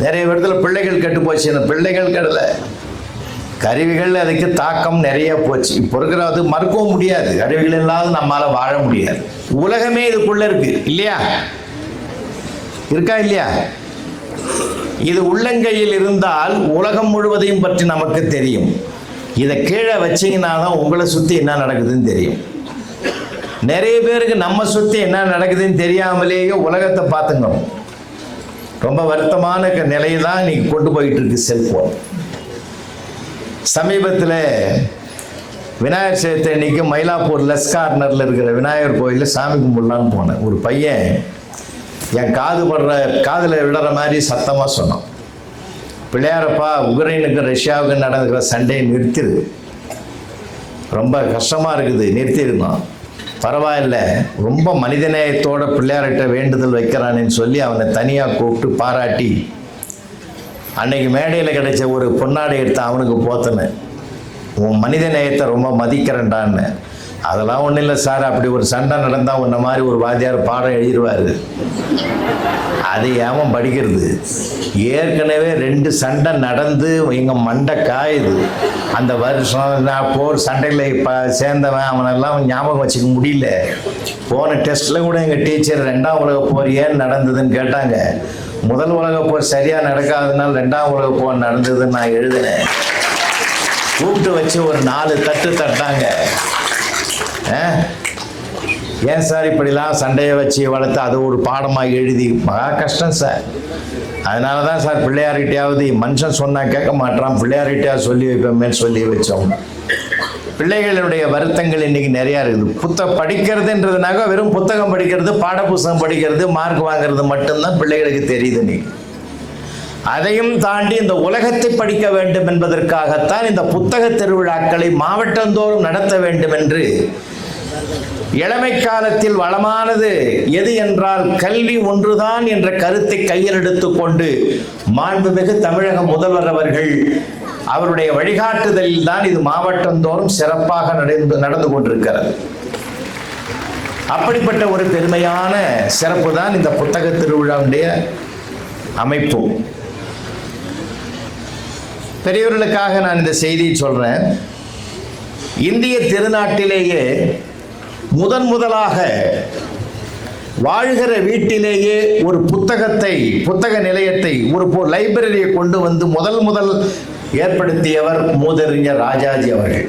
நிறைய இடத்துல பிள்ளைகள் கெட்டு போச்சு. பிள்ளைகள் கெடல, கருவிகள் அதுக்கு தாக்கம் நிறைய போச்சு. இப்போ இருக்கிறது மறுக்கவும் முடியாது, கருவிகள் இல்லாத நம்மால வாழ முடியாது. உலகமே இதுக்குள்ள இருக்கு இல்லையா? இருக்கா இல்லையா? இது உள்ளங்கையில் இருந்தால் உலகம் முழுவதையும் பற்றி நமக்கு தெரியும். இதை கீழே வச்சிங்கன்னா தான் உங்களை சுற்றி என்ன நடக்குதுன்னு தெரியும். நிறைய பேருக்கு நம்ம சுற்றி என்ன நடக்குதுன்னு தெரியாமலேயே உலகத்தை பார்த்துங்க. ரொம்ப வருத்தமான நிலையை தான் இன்னைக்கு கொண்டு போயிட்டு இருக்கு செல்போன். சமீபத்தில் விநாயகர் சதுர்த்தி அன்னைக்கு மயிலாப்பூர் லெஸ் கார்னரில் இருக்கிற விநாயகர் கோயிலில் சாமி கும்பிடலான்னு போனேன். ஒரு பையன் என் காதில் விடுற மாதிரி சத்தமாக சொன்னான், பிள்ளையாரப்பா உக்ரைனுக்கு ரஷ்யாவுக்கு நடந்துக்கிற சண்டையை நிறுத்திடு, ரொம்ப கஷ்டமாக இருக்குது, நிறுத்திருந்தான். பரவாயில்ல, ரொம்ப மனிதநேயத்தோட பிள்ளையார்கிட்ட வேண்டுதல் வைக்கிறான்னு சொல்லி அவனை தனியாக கூப்பிட்டு பாராட்டி அன்னைக்கு மேடையில் கிடைச்ச ஒரு பொன்னாடை எடுத்து அவனுக்கு போத்தனேன். உன் மனித நேயத்தை ரொம்ப மதிக்கிறேன்டான்னு. அதெல்லாம் ஒன்றும் இல்லை சார், அப்படி ஒரு சண்டை நடந்தால் உன்ன மாதிரி ஒரு வாத்தியார் பாடம் எழுதிடுவார், அது ஏன் படிக்கிறது? ஏற்கனவே 2 சண்டை நடந்து எங்கள் மண்டை காயுது. அந்த வருஷம் நான் போர் சண்டையில் இப்போ சேர்ந்தவன் அவனெல்லாம் ஞாபகம் வச்சுக்க முடியல. போன டெஸ்ட்டில் கூட எங்கள் டீச்சர் 2ஆம் உலக போர் ஏன் நடந்ததுன்னு கேட்டாங்க. முதல் உலக போர் சரியாக நடக்காததுனால 2ஆம் உலக போர் நடந்ததுன்னு நான் எழுதினேன். கூப்பிட்டு வச்சு ஒரு 4 தட்டு தட்டாங்க. ஏன் சார் இப்படிலாம் சண்டையை வச்சு வளர்த்து அது ஒரு பாடமாக எழுதி? மகா கஷ்டம் சார். அதனால தான் சார் பிள்ளையார்கிட்டையாவது, மனுஷன் சொன்னால் கேட்க மாட்டான், பிள்ளையார்கிட்டையாவது சொல்லி வைப்போமேன்னு சொல்லி வச்சோம். பிள்ளைகளுடைய வருத்தங்கள் இன்னைக்கு நிறையா இருக்குது. படிக்கிறதுன்றதுனாக்க வெறும் புத்தகம் படிக்கிறது, பாட புத்தகம் படிக்கிறது, மார்க் வாங்கிறது மட்டும்தான் பிள்ளைகளுக்கு தெரியுது. இன்னைக்கு அதையும் தாண்டி இந்த உலகத்தை படிக்க வேண்டும் என்பதற்காகத்தான் இந்த புத்தக திருவிழாக்களை மாவட்டந்தோறும் நடத்த வேண்டும் என்று இளமை காலத்தில் வளமானது எது என்றால் கல்வி ஒன்றுதான் என்ற கருத்தை கையில் எடுத்துக்கொண்டு மாண்புமிகு தமிழக முதல்வர் அவர்கள் அவருடைய வழிகாட்டுதலில் தான் இது மாவட்டந்தோறும் சிறப்பாக நடந்து கொண்டிருக்கிறது. அப்படிப்பட்ட ஒரு பெருமையான சிறப்பு தான் இந்த புத்தக திருவிழாவுடைய அமைப்பு. பெரியவர்களுக்காக நான் இந்த செய்தியை சொல்றேன். இந்திய திருநாட்டிலேயே முதலாக வாழ்கிற வீட்டிலேயே ஒரு புத்தக நிலையத்தை, ஒரு லைப்ரரியை கொண்டு வந்து முதல் ஏற்படுத்தியவர் மூதறிஞர் ராஜாஜி அவர்கள்.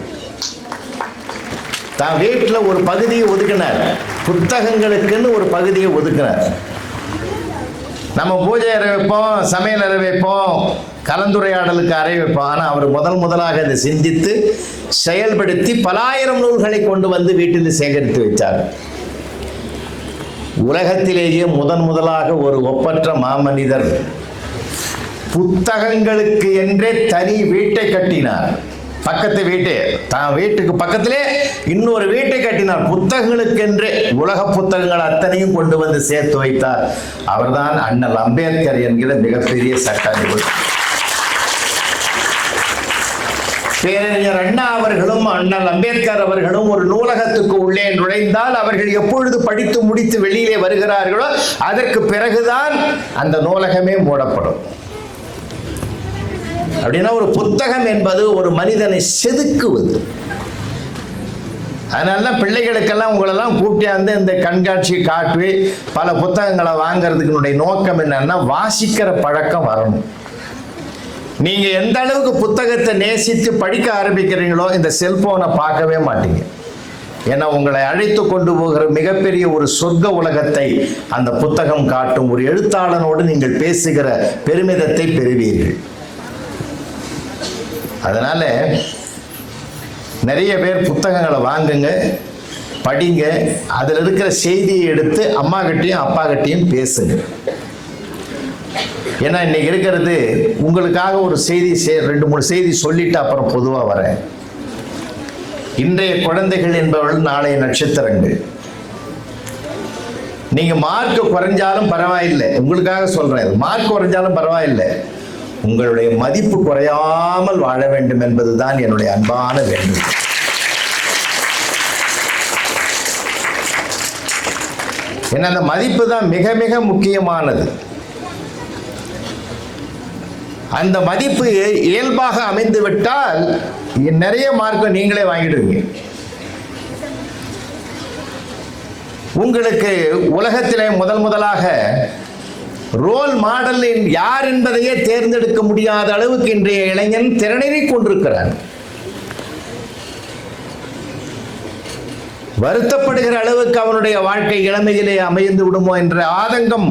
தான் வீட்டில் ஒரு பகுதியை ஒதுக்கினார், புத்தகங்களுக்குன்னு ஒரு பகுதியை ஒதுக்கினார். நம்ம பூஜை அறை வைப்போம், சமையல் அறை வைப்போம், கலந்துரையாடலுக்கு அறை வைப்போம். ஆனால் அவர் முதலாக இதை சிந்தித்து செயல்படுத்தி பலாயிரம் நூல்களை கொண்டு வந்து வீட்டில் சேகரித்து வைத்தார். உலகத்திலேயே முதலாக ஒரு ஒப்பற்ற மாமனிதர் புத்தகங்களுக்கு என்றே தனி வீட்டை கட்டினார். பக்கத்து வீட்டை, தான் வீட்டுக்கு பக்கத்திலே இன்னொரு வீட்டை கட்டினார். புத்தகங்களுக்கென்றே உலக புத்தகங்கள் அத்தனையும் கொண்டு வந்து சேர்த்து வைத்தார். அவர்தான் அண்ணல் அம்பேத்கர் என்கிற மிகப்பெரிய சட்டாதிபதி. பேரறிஞர் அண்ணா அவர்களும் அண்ணல் அம்பேத்கர் அவர்களும் ஒரு நூலகத்துக்கு உள்ளே நுழைந்தால் அவர்கள் எப்பொழுது படித்து முடித்து வெளியிலே வருகிறார்களோ அதற்கு பிறகுதான் அந்த நூலகமே மூடப்படும். அப்படின்னா ஒரு புத்தகம் என்பது ஒரு மனிதனை செதுக்குவது. அதனால பிள்ளைகளுக்கெல்லாம் உங்களெல்லாம் கூப்பிட்டு இந்த கண்காட்சி காட்டி பல புத்தகங்களை வாங்கிறதுக்கு நோக்கம் என்னன்னா, வாசிக்கிற பழக்கம் வரணும். நீங்க எந்த அளவுக்கு புத்தகத்தை நேசித்து படிக்க ஆரம்பிக்கிறீங்களோ இந்த செல்போனை பார்க்கவே மாட்டீங்க. ஏன்னா உங்களை அழைத்து கொண்டு போகிற மிகப்பெரிய ஒரு சொர்க்க உலகத்தை அந்த புத்தகம் காட்டும். ஒரு எழுத்தாளனோடு நீங்கள் பேசுகிற பெருமிதத்தை பெறுவீர்கள். அதனால நிறைய பேர் புத்தகங்களை வாங்குங்க, படிங்க, அதில் இருக்கிற செய்தியை எடுத்து அம்மா கிட்டையும் அப்பா கிட்டையும் பேசுங்க. ஏன்னா இன்னைக்கு இருக்கிறது உங்களுக்காக ஒரு செய்தி 2-3 செய்தி சொல்லிட்டு அப்புறம் பொதுவாக வரேன். இன்றைய குழந்தைகள் என்பவர்கள் நாளைய நட்சத்திரங்கள். நீங்க மார்க் குறைஞ்சாலும் பரவாயில்லை, உங்களுக்காக சொல்றேன், மார்க் குறைஞ்சாலும் பரவாயில்லை, உங்களுடைய மதிப்பு குறையாமல் வாழ வேண்டும் என்பதுதான் என்னுடைய அன்பான வேண்டுகோள். ஏன்னா அந்த மதிப்பு தான் மிக மிக முக்கியமானது. அந்த மதிப்பு இயல்பாக அமைந்து விட்டால் நிறைய மார்க் நீங்களே வாங்கிடுவீங்க. உங்களுக்கு உலகத்திலே முதலாக ரோல் மாடல் யார் என்பதையே தேர்ந்தெடுக்க முடியாத அளவுக்கு இன்றைய இளைஞன் திறனை கொண்டிருக்கிறான். வருத்தப்படுகிற அளவுக்கு அவனுடைய வாழ்க்கை இளமையிலே அமைந்து விடுமோ என்ற ஆதங்கம்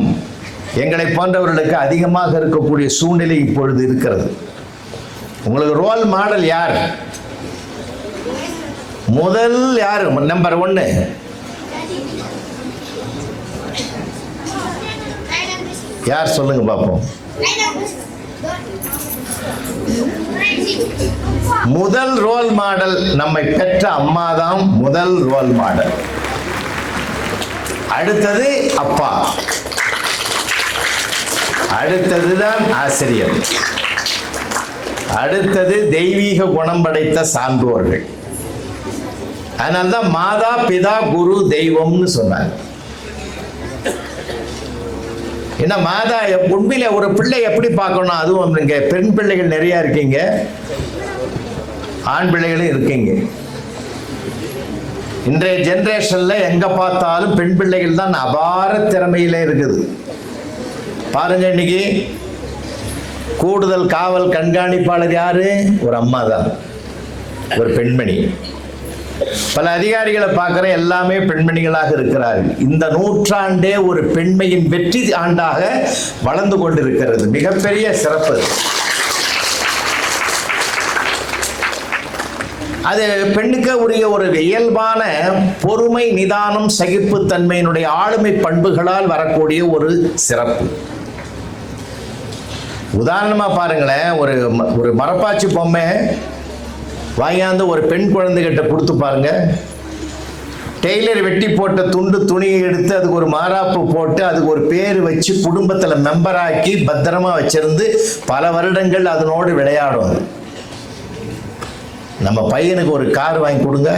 எங்களை போன்றவர்களுக்கு அதிகமாக இருக்கக்கூடிய சூழ்நிலை இப்பொழுது இருக்கிறது. உங்களுக்கு ரோல் மாடல் யார்? முதல் யார்? நம்பர் 1 யார் சொல்லுங்க பாப்போம். முதல் ரோல் மாடல் நம்மை பெற்ற அம்மா தான் முதல் ரோல் மாடல். அடுத்தது அப்பா, அடுத்ததுதான் ஆசிரியர், அடுத்தது தெய்வீக குணம் படைத்த சான்றோர்கள். அதனால்தான் மாதா பிதா குரு தெய்வம்னு சொன்னாங்க. ஏன்னா மாதா உண்மையில ஒரு பிள்ளை எப்படி பார்க்கணும், அதுவும் நீங்க பெண் பிள்ளைகள் நிறைய இருக்கீங்க, ஆண் பிள்ளைகளும் இருக்கீங்க. இன்றைய ஜெனரேஷன்ல எங்க பார்த்தாலும் பெண் பிள்ளைகள் தான் அபார திறமையில இருக்குது. பாருங்க, இன்னைக்கு கூடுதல் காவல் கண்காணிப்பாளர் யாரு? ஒரு அம்மா தான், ஒரு பெண்மணி. பல அதிகாரிகளை பார்க்கிற எல்லாமே பெண்மணிகளாக இருக்கிறார்கள். இந்த நூற்றாண்டே ஒரு பெண்மையின் வெற்றி ஆண்டாக வளர்ந்து கொண்டிருக்கிறது. மிகப்பெரிய சிறப்பு. அது பெண்ணுக்கு உரிய ஒரு இயல்பான பொறுமை, நிதானம், சகிப்புத்தன்மையினுடைய ஆளுமை பண்புகளால் வரக்கூடிய ஒரு சிறப்பு. உதாரணமா பாருங்களேன், ஒரு மரப்பாச்சி பொம்மை வாங்கியாந்து ஒரு பெண் குழந்தைகிட்ட கொடுத்து பாருங்க. டெய்லர் வெட்டி போட்ட துணியை எடுத்து அதுக்கு ஒரு மாராப்பு போட்டு அதுக்கு ஒரு பேர் வச்சு குடும்பத்தில் மெம்பராக்கி பத்திரமா வச்சிருந்து பல வருடங்கள் அதனோடு விளையாடும். நம்ம பையனுக்கு ஒரு கார் வாங்கி கொடுங்க,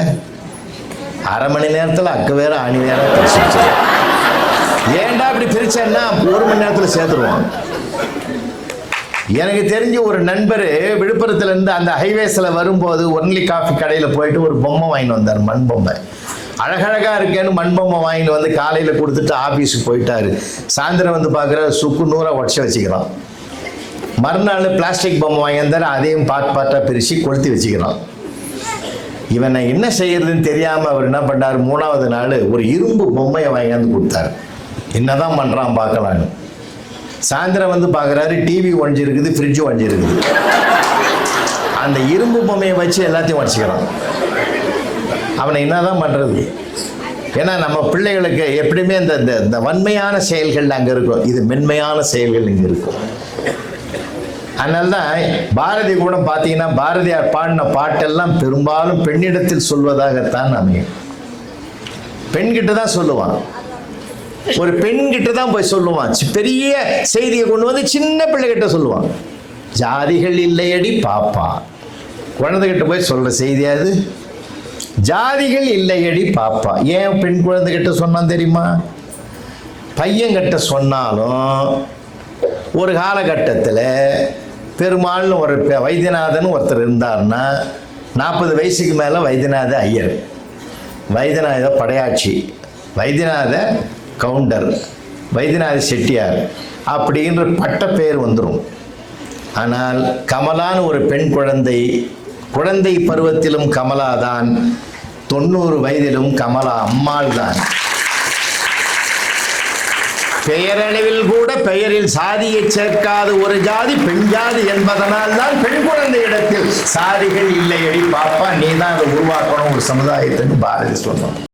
அரை மணி நேரத்தில் அக்கு வேற ஆணி வேற பிரிச்சு. ஏன்டா இப்படி பிரிச்சேன்னா 1 மணி நேரத்தில் சேர்த்துருவான். எனக்கு தெரிஞ்ச ஒரு நண்பர் விழுப்புரத்துல இருந்து அந்த ஹைவேஸ்ல வரும்போது ஒன்லி காஃபி கடையில் போயிட்டு ஒரு பொம்மை வாங்கிட்டு வந்தார், மண் பொம்மை. அழகழகா இருக்கேன்னு மண் பொம்மை வாங்கிட்டு வந்து காலையில் கொடுத்துட்டு ஆஃபீஸுக்கு போயிட்டாரு. சாயந்தரம் வந்து பார்க்குற சுக்கு நூறாக உடச்சி வச்சுக்கிறான். மறுநாள் பிளாஸ்டிக் பொம்மை வாங்கி வந்தார், அதையும் பார்ட்டாக பிரித்து கொளுத்தி வச்சுக்கிறான். இவனை என்ன செய்யறதுன்னு தெரியாமல் அவர் என்ன பண்ணார், 3ஆவது நாள் ஒரு இரும்பு பொம்மையை வாங்கியாந்து கொடுத்தாரு. என்னதான் பண்ணுறான் பார்க்கலான்னு. சாயந்தரம் வந்து பார்க்குறாரு, டிவி ஒழிஞ்சிருக்குது, ஃப்ரிட்ஜு ஒழிஞ்சிருக்குது. அந்த இரும்பு பொம்மையை வச்சு எல்லாத்தையும் உடச்சிக்கிறான். அவனை என்னதான் பண்ணுறது? ஏன்னா நம்ம பிள்ளைகளுக்கு எப்படியுமே இந்த வன்மையான செயல்கள் அங்கே இருக்கும், இது மென்மையான செயல்கள் இங்கே இருக்கும். அதனால்தான் பாரதி கூட பார்த்தீங்கன்னா பாரதியார் பாடின பாட்டெல்லாம் பெரும்பாலும் பெண்ணிடத்தில் சொல்வதாகத்தான் அமையும். பெண்கிட்ட தான் சொல்லுவான், ஒரு பெண்கிட்ட தான் போய் சொல்லுவான். பெரிய செய்தியை கொண்டு வந்து சின்ன பிள்ளைகிட்ட சொல்லுவான். ஜாதிகள் இல்லையடி பாப்பா, குழந்தைகிட்ட போய் சொல்ற செய்தியாது. ஜாதிகள் இல்லையடி பாப்பா. ஏன் பெண் குழந்தைகிட்ட சொன்னான் தெரியுமா? பையன்கிட்ட சொன்னாலும் ஒரு காலகட்டத்தில் பெருமாள்னு ஒரு வைத்தியநாதன் ஒருத்தர் இருந்தார்னா 40 வயசுக்கு மேலே வைத்தியநாத ஐயர், வைத்தியநாத படையாட்சி, வைத்தியநாத கவுண்டர், வைத்தியநாத செட்டியார் அப்படின்ற பட்ட பெயர் வந்துடும். ஆனால் கமலான்னு ஒரு பெண் குழந்தை பருவத்திலும் கமலா தான், 90 வயதிலும் கமலா அம்மாள் தான். பெயரளவில் கூட பெயரில் சாதியை சேர்க்காத ஒரு ஜாதி பெண் ஜாதி என்பதனால் தான் பெண் குழந்தை இடத்தில் சாதிகள் இல்லையடி பாப்பா, நீ தான் அதை உருவாக்கணும் ஒரு சமுதாயத்துக்கு பாரதி சொன்னோம்.